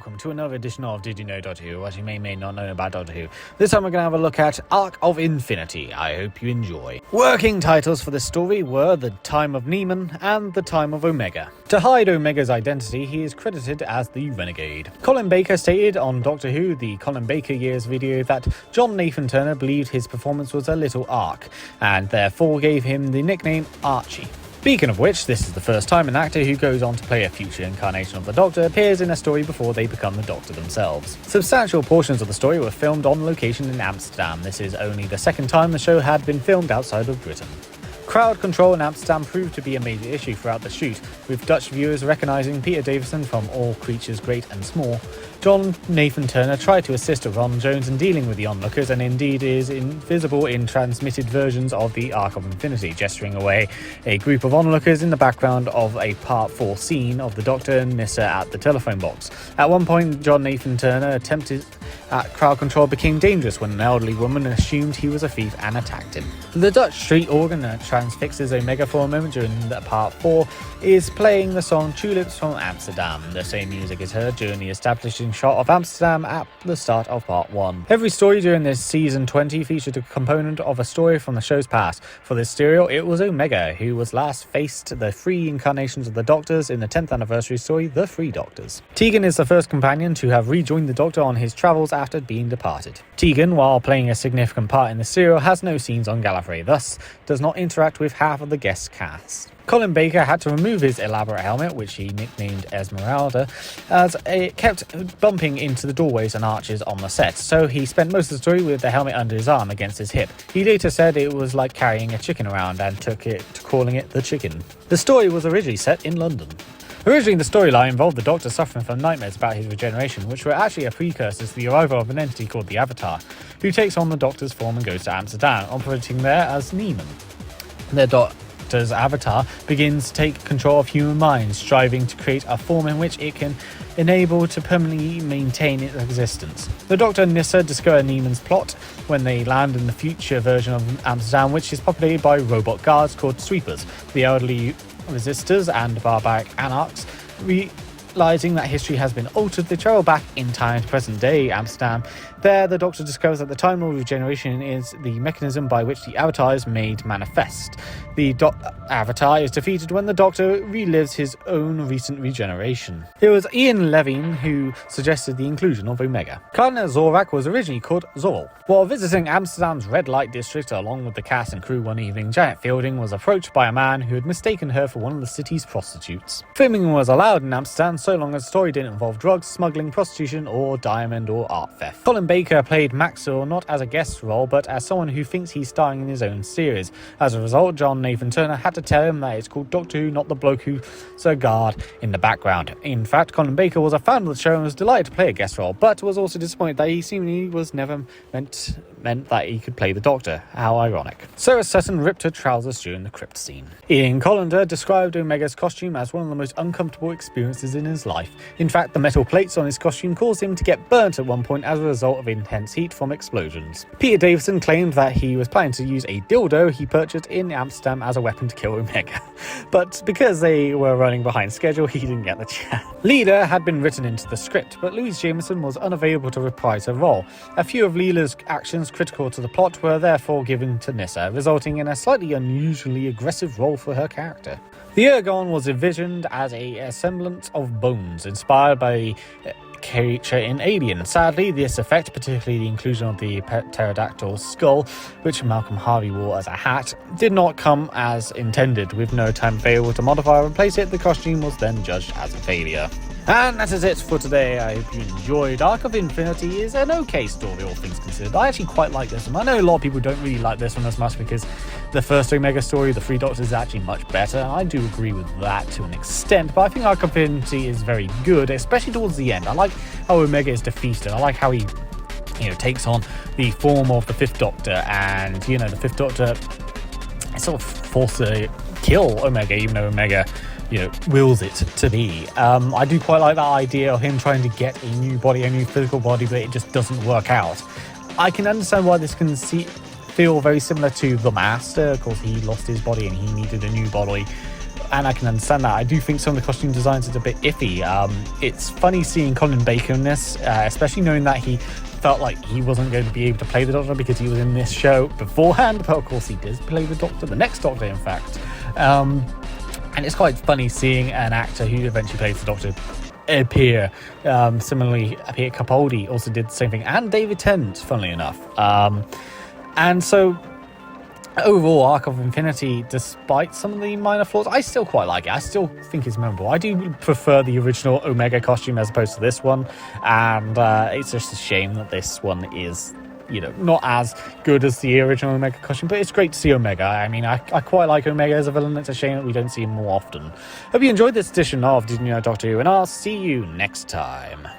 welcome to another edition of Did You Know Doctor Who, as you may not know about Doctor Who. This time we're going to have a look at Arc of Infinity. I hope you enjoy. Working titles for this story were The Time of Niemann and The Time of Omega. To hide Omega's identity, he is credited as the Renegade. Colin Baker stated on Doctor Who, the Colin Baker Years video, that John Nathan Turner believed his performance was a little arc, and therefore gave him the nickname Archie. Speaking of which, this is the first time an actor who goes on to play a future incarnation of the Doctor appears in a story before they become the Doctor themselves. Substantial portions of the story were filmed on location in Amsterdam. This is only the second time the show had been filmed outside of Britain. Crowd control in Amsterdam proved to be a major issue throughout the shoot, with Dutch viewers recognising Peter Davison from All Creatures Great and Small. John Nathan Turner tried to assist Ron Jones in dealing with the onlookers, and indeed is invisible in transmitted versions of the Arc of Infinity, gesturing away a group of onlookers in the background of a Part 4 scene of the Doctor and Nyssa at the telephone box. At one point, John Nathan Turner attempted at crowd control became dangerous when an elderly woman assumed he was a thief and attacked him. The Dutch street organ that transfixes Omega for a moment during Part 4 is playing the song Tulips from Amsterdam. The same music is heard during the establishing shot of Amsterdam at the start of Part 1. Every story during this Season 20 featured a component of a story from the show's past. For this serial, it was Omega, who was last faced the three incarnations of the Doctors in the 10th anniversary story, The Three Doctors. Tegan is the first companion to have rejoined the Doctor on his travels after being departed. Tegan, while playing a significant part in the serial, has no scenes on Gallifrey, thus does not interact with half of the guest cast. Colin Baker had to remove his elaborate helmet, which he nicknamed Esmeralda, as it kept bumping into the doorways and arches on the set, so he spent most of the story with the helmet under his arm against his hip. He later said it was like carrying a chicken around and took it to calling it the chicken. The story was originally set in London. Originally, the storyline involved the Doctor suffering from nightmares about his regeneration, which were actually a precursor to the arrival of an entity called the Avatar, who takes on the Doctor's form and goes to Amsterdam, operating there as Niemann. The Doctor's Avatar begins to take control of human minds, striving to create a form in which it can enable to permanently maintain its existence. The Doctor and Nyssa discover Niemann's plot when they land in the future version of Amsterdam, which is populated by robot guards called Sweepers. The elderly resistors and barbaric anarchs, realizing that history has been altered, they travel back in time to present-day Amsterdam. There, the Doctor discovers that the Time Lord regeneration is the mechanism by which the Avatar is made manifest. The Avatar is defeated when the Doctor relives his own recent regeneration. It was Ian Levine who suggested the inclusion of Omega. Cardinal Zorak was originally called Zorl. While visiting Amsterdam's red light district along with the cast and crew one evening, Janet Fielding was approached by a man who had mistaken her for one of the city's prostitutes. Filming was allowed in Amsterdam so long as the story didn't involve drugs, smuggling, prostitution, or diamond or art theft. Colin Baker played Maxwell not as a guest role, but as someone who thinks he's starring in his own series. As a result, John Nathan Turner had to tell him that it's called Doctor Who, not the bloke who's a guard in the background. In fact, Colin Baker was a fan of the show and was delighted to play a guest role, but was also disappointed that he seemingly was never meant that he could play the Doctor. How ironic. Sarah Sutton ripped her trousers during the crypt scene. Ian Collender described Omega's costume as one of the most uncomfortable experiences in his life. In fact, the metal plates on his costume caused him to get burnt at one point as a result of intense heat from explosions. Peter Davison claimed that he was planning to use a dildo he purchased in Amsterdam as a weapon to kill Omega, but because they were running behind schedule, he didn't get the chance. Leela had been written into the script, but Louise Jameson was unavailable to reprise her role. A few of Leela's actions critical to the plot were therefore given to Nyssa, resulting in a slightly unusually aggressive role for her character. The Ergon was envisioned as a semblance of bones, inspired by creature in Alien. Sadly, this effect, particularly the inclusion of the pterodactyl skull, which Malcolm Harvey wore as a hat, did not come as intended. With no time available to modify or replace it, the costume was then judged as a failure. And that is it for today. I hope you enjoyed. Arc of Infinity is an okay story, all things considered. I actually quite like this one. I know a lot of people don't really like this one as much because the first Omega story, The Three Doctors, is actually much better. I do agree with that to an extent, but I think Arc of Infinity is very good, especially towards the end. I like how Omega is defeated. I like how he takes on the form of the Fifth Doctor, and the Fifth Doctor is sort of forced to kill Omega, even though Omega wills it to be. I do quite like that idea of him trying to get a new body, a new physical body, but it just doesn't work out. I can understand why this can feel very similar to The Master. Of course, he lost his body and he needed a new body. and I can understand that. I do think some of the costume designs is a bit iffy. It's funny seeing Colin Baker in this, especially knowing that he felt like he wasn't going to be able to play the Doctor because he was in this show beforehand, but of course he did play the Doctor, the next Doctor in fact. And it's quite funny seeing an actor who eventually plays the Doctor appear. Similarly, Peter Capaldi also did the same thing, and David Tennant, funnily enough. And so overall, Arc of Infinity, despite some of the minor flaws, I still quite like it. I still think it's memorable. I do prefer the original Omega costume as opposed to this one, and it's just a shame that this one is, not as good as the original Omega costume, but it's great to see Omega. I mean, I quite like Omega as a villain. It's a shame that we don't see him more often. Hope you enjoyed this edition of Did You Know Doctor Who, and I'll see you next time.